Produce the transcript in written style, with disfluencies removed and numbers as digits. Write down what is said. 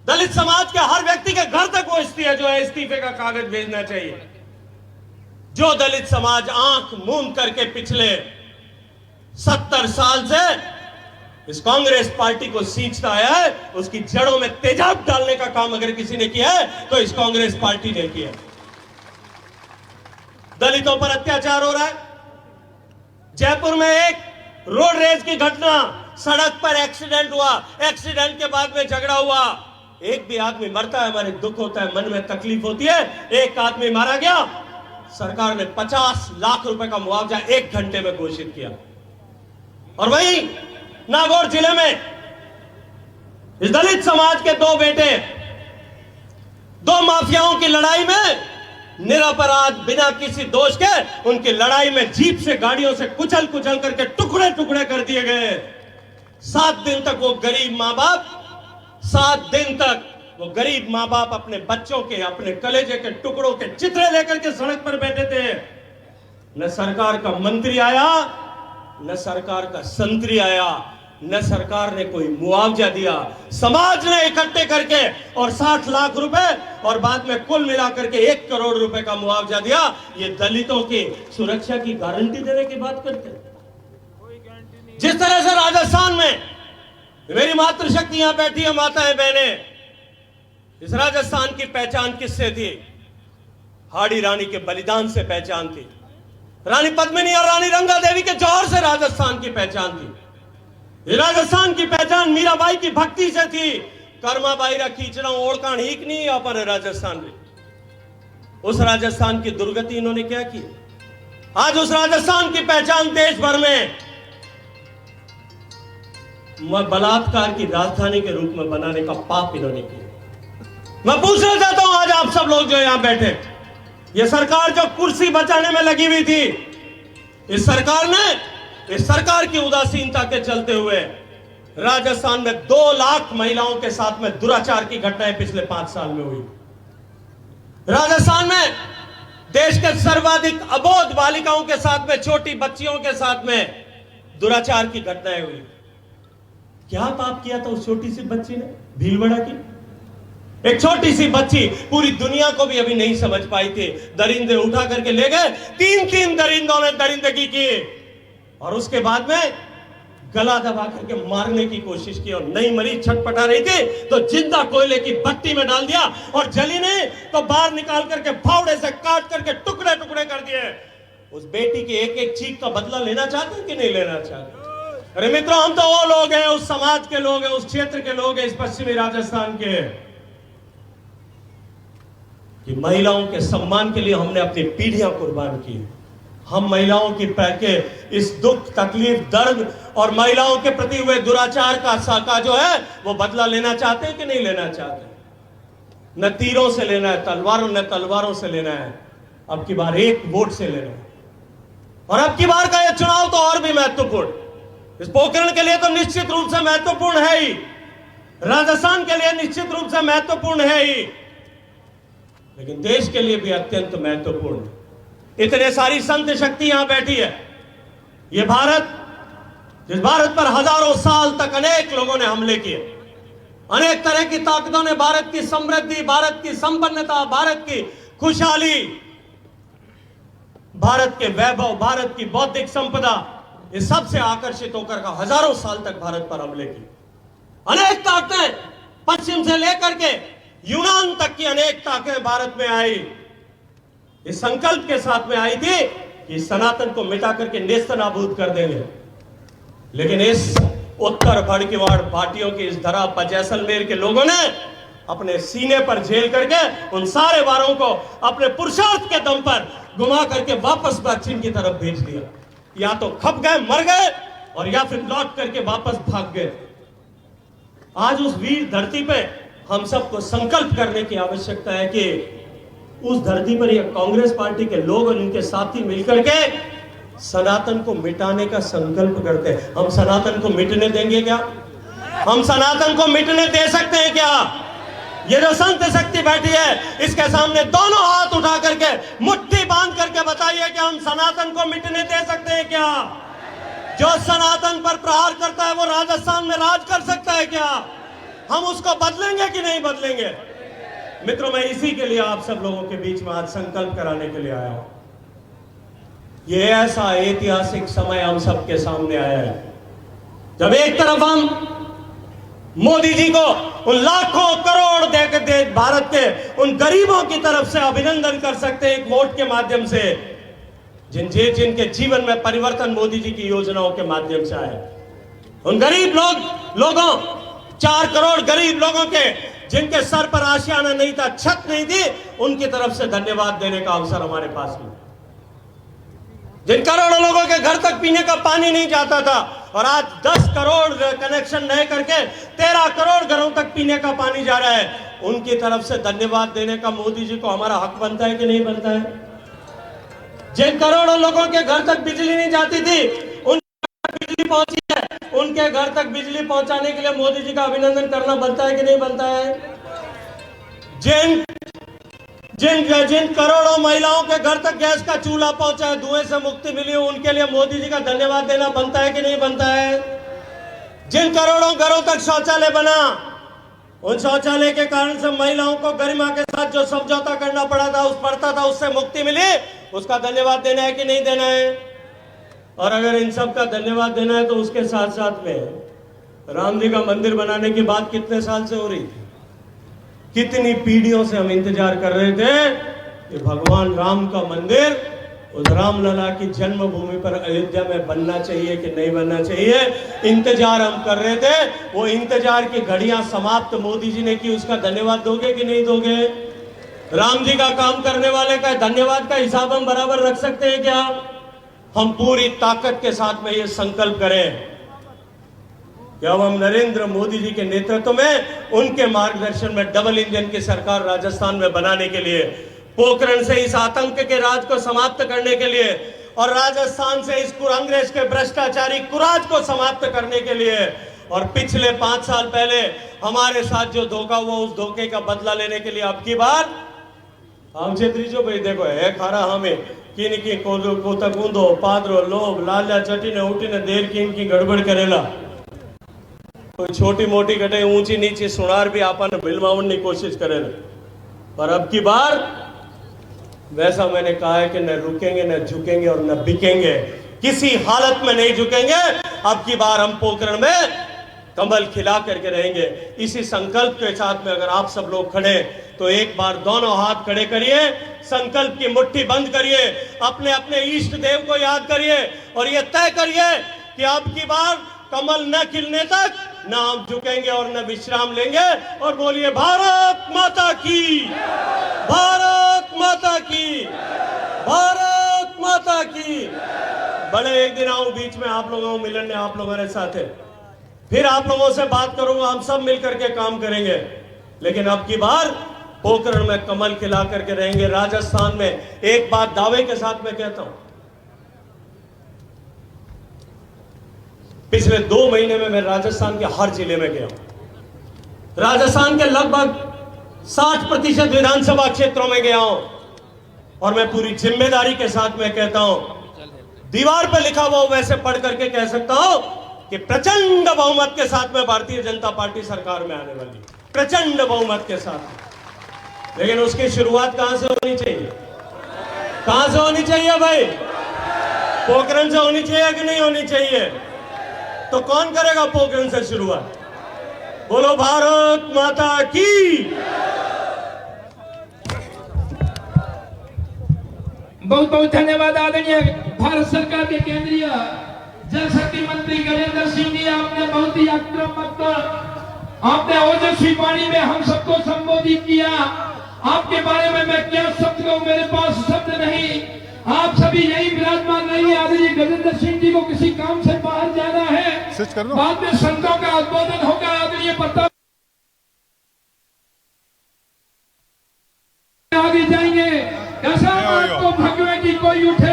दलित समाज के हर व्यक्ति के घर तक पहुंचती है जो है इस्तीफे का कागज भेजना चाहिए। जो दलित समाज आंख मूंद करके पिछले 70 साल से इस कांग्रेस पार्टी को सींचता आया है, उसकी जड़ों में तेजाब डालने का काम अगर किसी ने किया है तो इस कांग्रेस पार्टी ने किया। दलितों पर अत्याचार हो रहा है। जयपुर में एक रोड रेज की घटना, सड़क पर एक्सीडेंट हुआ, एक्सीडेंट के बाद में झगड़ा हुआ, एक भी आदमी मरता है, हमारे दुख होता है, मन में तकलीफ होती है। एक आदमी मारा गया, सरकार ने 50 लाख रुपए का मुआवजा 1 घंटे में घोषित किया। और वहीं नागौर जिले में इस दलित समाज के 2 बेटे 2 माफियाओं की लड़ाई में निरपराध बिना किसी दोष के उनकी लड़ाई में जीप से गाड़ियों से कुचल कुचल करके टुकड़े टुकड़े कर दिए गए। 7 दिन तक वो गरीब मां बाप 7 दिन तक वो गरीब मां बाप अपने बच्चों के, अपने कलेजे के टुकड़ों के चित्रे लेकर के सड़क पर बैठे थे। न सरकार का मंत्री आया, न सरकार का संतरी आया, न सरकार ने कोई मुआवजा दिया। समाज ने इकट्ठे करके और 60 लाख रुपए और बाद में कुल मिलाकर के 1 करोड़ रुपए का मुआवजा दिया। ये दलितों की सुरक्षा की गारंटी देने की बात करते हैं। जिस तरह से राजस्थान में मेरी मातृशक्ति यहां बैठी है, माताएं बहनें, इस राजस्थान की पहचान किससे थी? हाड़ी रानी के बलिदान से पहचान थी। रानी पद्मिनी और रानी रंगा देवी के जौहर से राजस्थान की पहचान थी। राजस्थान की पहचान मीराबाई की भक्ति से थी। कर्मा बाईरा खींचना ओढ़कान हीक नहीं अपन राजस्थान में। उस राजस्थान की दुर्गति इन्होंने क्या की? आज उस राजस्थान की पहचान देश भर में बलात्कार की राजधानी के रूप में बनाने का पाप इन्होंने किया। मैं पूछना चाहता हूं आज आप सब लोग जो यहां बैठे, ये सरकार जो कुर्सी बचाने में लगी हुई थी, इस सरकार की उदासीनता के चलते हुए राजस्थान में 2 लाख महिलाओं के साथ में दुराचार की घटनाएं पिछले 5 साल में हुई। राजस्थान में देश के सर्वाधिक अबोध बालिकाओं के साथ में, छोटी बच्चियों के साथ में दुराचार की घटनाएं हुई। क्या पाप किया था उस छोटी सी बच्ची ने, भीलवाड़ा की एक छोटी सी बच्ची, पूरी दुनिया को भी अभी नहीं समझ पाई थी। दरिंदे उठा करके ले गए, 3 दरिंदों ने दरिंदगी की और उसके बाद में गला दबा करके मारने की कोशिश की और नहीं मरी, छटपटा रही थी तो जिंदा कोयले की भट्टी में डाल दिया और जली नहीं तो बाहर निकाल करके फावड़े से काट करके टुकड़े टुकड़े कर दिए। उस बेटी की एक एक चीख का बदला लेना चाहते हैं कि नहीं लेना चाहते? अरे मित्रों, हम तो वो लोग हैं, उस समाज के लोग हैं, उस क्षेत्र के लोग हैं, इस पश्चिमी राजस्थान के, कि महिलाओं के सम्मान के लिए हमने अपनी पीढ़ियां कुर्बान की। हम महिलाओं की के इस दुख, तकलीफ, दर्द और महिलाओं के प्रति हुए दुराचार का जो है वो बदला लेना चाहते हैं कि नहीं लेना चाहते? न तीरों से लेना है, तलवारों से लेना है, अब की बार 1 वोट से लेना है। और अब की बार का यह चुनाव तो और भी महत्वपूर्ण, इस पोखरण के लिए तो निश्चित रूप से महत्वपूर्ण है ही, राजस्थान के लिए निश्चित रूप से महत्वपूर्ण है ही, लेकिन देश के लिए भी अत्यंत महत्वपूर्ण है। इतने सारी संत शक्ति यहां बैठी है। यह भारत, जिस भारत पर हजारों साल तक अनेक लोगों ने हमले किए, अनेक तरह की ताकतों ने भारत की समृद्धि, भारत की संपन्नता, भारत की खुशहाली, भारत के वैभव, भारत की बौद्धिक संपदा, इस सब से आकर्षित होकर हजारों साल तक भारत पर हमले किए। अनेक ताकतें पश्चिम से लेकर के यूनान तक की अनेक ताकतें भारत में आई, इस संकल्प के साथ में आई थी कि सनातन को मिटा करके नेस्तनाबूद कर देंगे। लेकिन इस उत्तर भड़कीवाड़ भाटियों की इस धरा पर जैसलमेर के लोगों ने अपने सीने पर झेल करके उन सारे वारों को अपने पुरुषार्थ के दम पर घुमा करके वापस पश्चिम की तरफ भेज दिया। या तो खप गए, मर गए, और या फिर लौट करके वापस भाग गए। आज उस वीर धरती पे हम सबको संकल्प करने की आवश्यकता है कि उस धरती पर यह कांग्रेस पार्टी के लोग और इनके साथी मिलकर के सनातन को मिटाने का संकल्प करते हैं। हम सनातन को मिटने देंगे क्या? हम सनातन को मिटने दे सकते हैं क्या? ये जो संत शक्ति बैठी है, इसके सामने दोनों हाथ उठा करके मुट्ठी बांध करके बताइए कि हम सनातन को मिटने दे सकते हैं क्या? जो सनातन पर प्रहार करता है वो राजस्थान में राज कर सकता है क्या? हम उसको बदलेंगे कि नहीं बदलेंगे? मित्रों, मैं इसी के लिए आप सब लोगों के बीच में आज संकल्प कराने के लिए आया हूं। ये ऐसा ऐतिहासिक समय हम सबके सामने आया है, जब एक तरफ हम मोदी जी को उन लाखों करोड़ दे भारत के उन गरीबों की तरफ से अभिनंदन कर सकते हैं एक वोट के माध्यम से, जिनके जीवन में परिवर्तन मोदी जी की योजनाओं के माध्यम से आए। उन गरीब लोगों 4 करोड़ गरीब लोगों के जिनके सर पर आशियाना नहीं था, छत नहीं थी, उनकी तरफ से धन्यवाद देने का अवसर हमारे पास में। जिन करोड़ों लोगों के घर तक पीने का पानी नहीं जाता था और आज 10 करोड़ कनेक्शन नए करके 13 करोड़ घरों तक पीने का पानी जा रहा है, उनकी तरफ से धन्यवाद देने का मोदी जी को हमारा हक बनता है कि नहीं बनता है? जिन करोड़ों लोगों के घर तक बिजली नहीं जाती थी, उन बिजली पहुंची है, उनके घर तक बिजली पहुंचाने के लिए मोदी जी का अभिनंदन करना बनता है कि नहीं बनता है? जिन करोड़ों महिलाओं के घर तक गैस का चूल्हा पहुंचा है, धुएं से मुक्ति मिली, उनके लिए मोदी जी का धन्यवाद देना बनता है कि नहीं बनता है? जिन करोड़ों घरों तक शौचालय बना, उन शौचालय के कारण से महिलाओं को गरिमा के साथ जो समझौता करना पड़ता था उससे मुक्ति मिली, उसका धन्यवाद देना है कि नहीं देना है? और अगर इन सब का धन्यवाद देना है तो उसके साथ साथ में राम जी का मंदिर बनाने की बात कितने साल से हो रही थी, कितनी पीढ़ियों से हम इंतजार कर रहे थे कि भगवान राम का मंदिर उस रामलला की जन्मभूमि पर अयोध्या में बनना चाहिए कि नहीं बनना चाहिए। इंतजार हम कर रहे थे, वो इंतजार की घड़ियां समाप्त मोदी जी ने की, उसका धन्यवाद दोगे कि नहीं दोगे? राम जी का काम करने वाले का धन्यवाद का हिसाब हम बराबर रख सकते हैं क्या? हम पूरी ताकत के साथ में ये संकल्प करें कि अब हम नरेंद्र मोदी जी के नेतृत्व में, उनके मार्गदर्शन में डबल इंजन की सरकार राजस्थान में बनाने के लिए, पोखरण से इस आतंक के राज को समाप्त करने के लिए और राजस्थान से इस अंग्रेज के भ्रष्टाचारी कुराज को समाप्त करने के लिए, और पिछले 5 साल पहले हमारे साथ जो धोखा हुआ उस धोखे का बदला लेने के लिए अब की बार हमसे त्रिजो भाई देखो है खारा हमें किनकी कोता कूदो पादरो लोभ लाला चटीने उठीने देर की गड़बड़ करेला, कोई छोटी मोटी घटे ऊंची नीची सुनार भी आपने बिलमावन की कोशिश करे, पर अब की बार वैसा मैंने कहा है कि न रुकेंगे, न झुकेंगे और न बिकेंगे, किसी हालत में नहीं झुकेंगे। अब की बार हम पोखरण में कमल खिला करके रहेंगे। इसी संकल्प के साथ में अगर आप सब लोग खड़े तो एक बार दोनों हाथ खड़े करिए, संकल्प की मुट्ठी बंद करिए, अपने अपने इष्ट देव को याद करिए और ये तय करिए कि अब की बार कमल न खिलने तक न हम झुकेंगे और न विश्राम लेंगे। और बोलिए भारत माता की, भारत माता की, भारत माता की। बड़े एक दिन आऊं बीच में आप लोगों को मिलने, आप लोगों के साथ है, फिर आप लोगों से बात करूंगा, हम सब मिलकर के काम करेंगे। लेकिन अब की बार पोखरण में कमल खिला करके रहेंगे। राजस्थान में एक बात दावे के साथ मैं कहता हूं, पिछले 2 महीने में मैं राजस्थान के हर जिले में गया हूं। राजस्थान के लगभग 60% विधानसभा क्षेत्रों में गया हूं और मैं पूरी जिम्मेदारी के साथ में कहता हूं, दीवार पर लिखा हुआ वैसे पढ़ करके कह सकता हूं कि प्रचंड बहुमत के साथ में भारतीय जनता पार्टी सरकार में आने वाली, प्रचंड बहुमत के साथ। लेकिन उसकी शुरुआत कहां से होनी चाहिए? कहां से होनी चाहिए भाई? पोखरण से होनी चाहिए कि नहीं होनी चाहिए? तो कौन करेगा पोखरण से शुरुआत? बोलो भारत माता की। बहुत बहुत धन्यवाद आदरणीय भारत सरकार के केंद्रीय जल शक्ति मंत्री गजेंद्र सिंह जी, आपने बहुत ही आक्रामक, आपने ओजस्वी वाणी में हम सबको संबोधित किया। आपके बारे में मैं क्या शब्द कहूं, मेरे पास शब्द नहीं। आप सभी यही विराजमान नहीं। आदरणीय गजेंद्र सिंह जी को किसी काम से बाहर जाना है, बाद में संतों का उद्बोधन होगा। आदरणीय प्रताप आगे जाएंगे। कैसा आपको भगवे की कोई उठे